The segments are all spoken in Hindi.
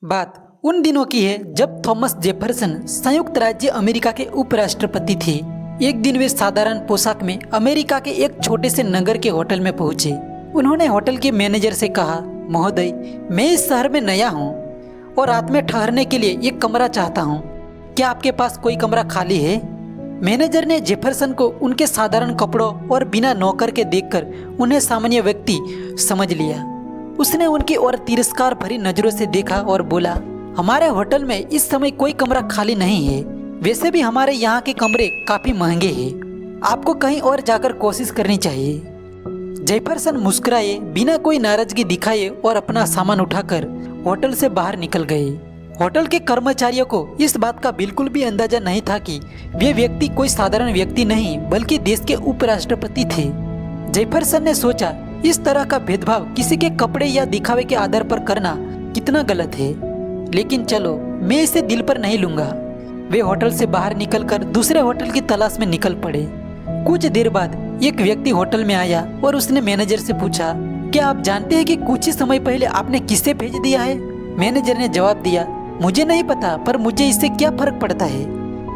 बात उन दिनों की है जब थॉमस जेफरसन संयुक्त राज्य अमेरिका के उपराष्ट्रपति थे। एक दिन वे साधारण पोशाक में अमेरिका के एक छोटे से नगर के होटल में पहुंचे। उन्होंने होटल के मैनेजर से कहा, महोदय, मैं इस शहर में नया हूं और रात में ठहरने के लिए एक कमरा चाहता हूं। क्या आपके पास कोई कमरा खाली है? मैनेजर ने जेफरसन को उनके साधारण कपड़ों और बिना नौकर के देखकर उन्हें सामान्य व्यक्ति समझ लिया। उसने उनकी ओर तिरस्कार भरी नजरों से देखा और बोला, हमारे होटल में इस समय कोई कमरा खाली नहीं है। वैसे भी हमारे यहाँ के कमरे काफी महंगे हैं। आपको कहीं और जाकर कोशिश करनी चाहिए। जेफरसन मुस्कुराए, बिना कोई नाराजगी दिखाए और अपना सामान उठाकर होटल से बाहर निकल गए। होटल के कर्मचारियों को इस बात का बिल्कुल भी अंदाजा नहीं था कि वे व्यक्ति कोई साधारण व्यक्ति नहीं बल्कि देश के उपराष्ट्रपति थे। जेफरसन ने सोचा, इस तरह का भेदभाव किसी के कपड़े या दिखावे के आधार पर करना कितना गलत है, लेकिन चलो, मैं इसे दिल पर नहीं लूंगा। वे होटल से बाहर निकलकर दूसरे होटल की तलाश में निकल पड़े। कुछ देर बाद एक व्यक्ति होटल में आया और उसने मैनेजर से पूछा, क्या आप जानते हैं कि कुछ ही समय पहले आपने किसे भेज दिया है? मैनेजर ने जवाब दिया, मुझे नहीं पता, पर मुझे इससे क्या फर्क पड़ता है।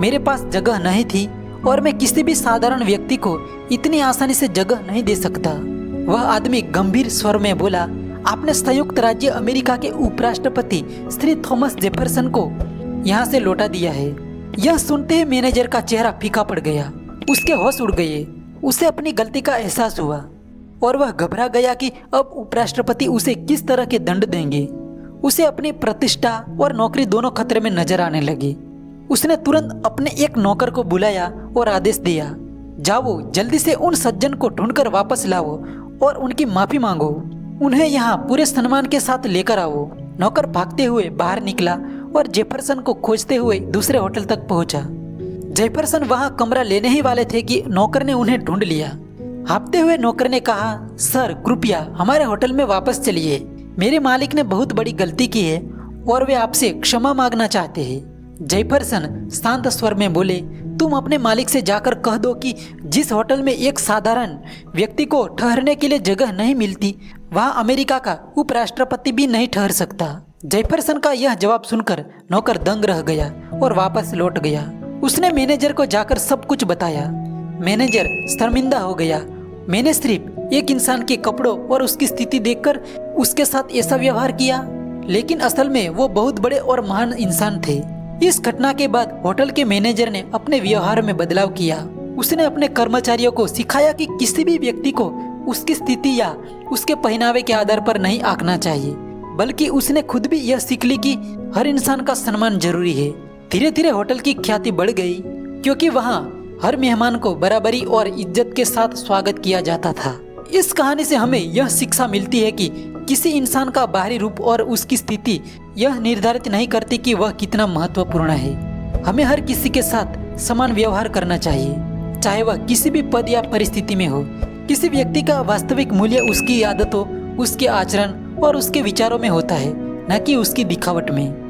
मेरे पास जगह नहीं थी और मैं किसी भी साधारण व्यक्ति को इतनी आसानी से जगह नहीं दे सकता। वह आदमी गंभीर स्वर में बोला, आपने संयुक्त राज्य अमेरिका के उपराष्ट्रपति श्री थॉमस जेफरसन को यहाँ से लौटा दिया है। यह सुनते ही मैनेजर का चेहरा फीका पड़ गया। उसके होश उड़ गए। उसे अपनी गलती का एहसास हुआ और वह घबरा गया कि अब उपराष्ट्रपति उसे किस तरह के दंड देंगे। उसे अपनी प्रतिष्ठा और नौकरी दोनों खतरे में नजर आने लगी। उसने तुरंत अपने एक नौकर को बुलाया और आदेश दिया, जाओ, जल्दी से उन सज्जन को ढूंढकर वापस लाओ और उनकी माफी मांगो। उन्हें यहाँ पूरे सम्मान के साथ लेकर आओ। नौकर भागते हुए बाहर निकला और जेफरसन को खोजते हुए दूसरे होटल तक पहुंचा। जेफरसन वहां कमरा लेने ही वाले थे कि नौकर ने उन्हें ढूंढ लिया। हाँफते हुए नौकर ने कहा, सर, कृपया हमारे होटल में वापस चलिए। मेरे मालिक ने बहुत बड़ी गलती की है और वे आपसे क्षमा मांगना चाहते हैं। जेफरसन शांत स्वर में बोले, तुम अपने मालिक से जाकर कह दो कि जिस होटल में एक साधारण व्यक्ति को ठहरने के लिए जगह नहीं मिलती, वहाँ अमेरिका का उपराष्ट्रपति भी नहीं ठहर सकता। जेफरसन का यह जवाब सुनकर नौकर दंग रह गया और वापस लौट गया। उसने मैनेजर को जाकर सब कुछ बताया। मैनेजर शर्मिंदा हो गया। मैंने सिर्फ एक इंसान के कपड़ों और उसकी स्थिति देखकर उसके साथ ऐसा व्यवहार किया, लेकिन असल में वो बहुत बड़े और महान इंसान थे। इस घटना के बाद होटल के मैनेजर ने अपने व्यवहार में बदलाव किया। उसने अपने कर्मचारियों को सिखाया कि किसी भी व्यक्ति को उसकी स्थिति या उसके पहनावे के आधार पर नहीं आंकना चाहिए, बल्कि उसने खुद भी यह सीख ली कि हर इंसान का सम्मान जरूरी है। धीरे धीरे होटल की ख्याति बढ़ गई, क्योंकि वहाँ हर मेहमान को बराबरी और इज्जत के साथ स्वागत किया जाता था। इस कहानी से हमें यह शिक्षा मिलती है कि किसी इंसान का बाहरी रूप और उसकी स्थिति यह निर्धारित नहीं करती कि वह कितना महत्वपूर्ण है। हमें हर किसी के साथ समान व्यवहार करना चाहिए, चाहे वह किसी भी पद या परिस्थिति में हो। किसी व्यक्ति का वास्तविक मूल्य उसकी आदतों, उसके आचरण और उसके विचारों में होता है, न कि उसकी दिखावट में।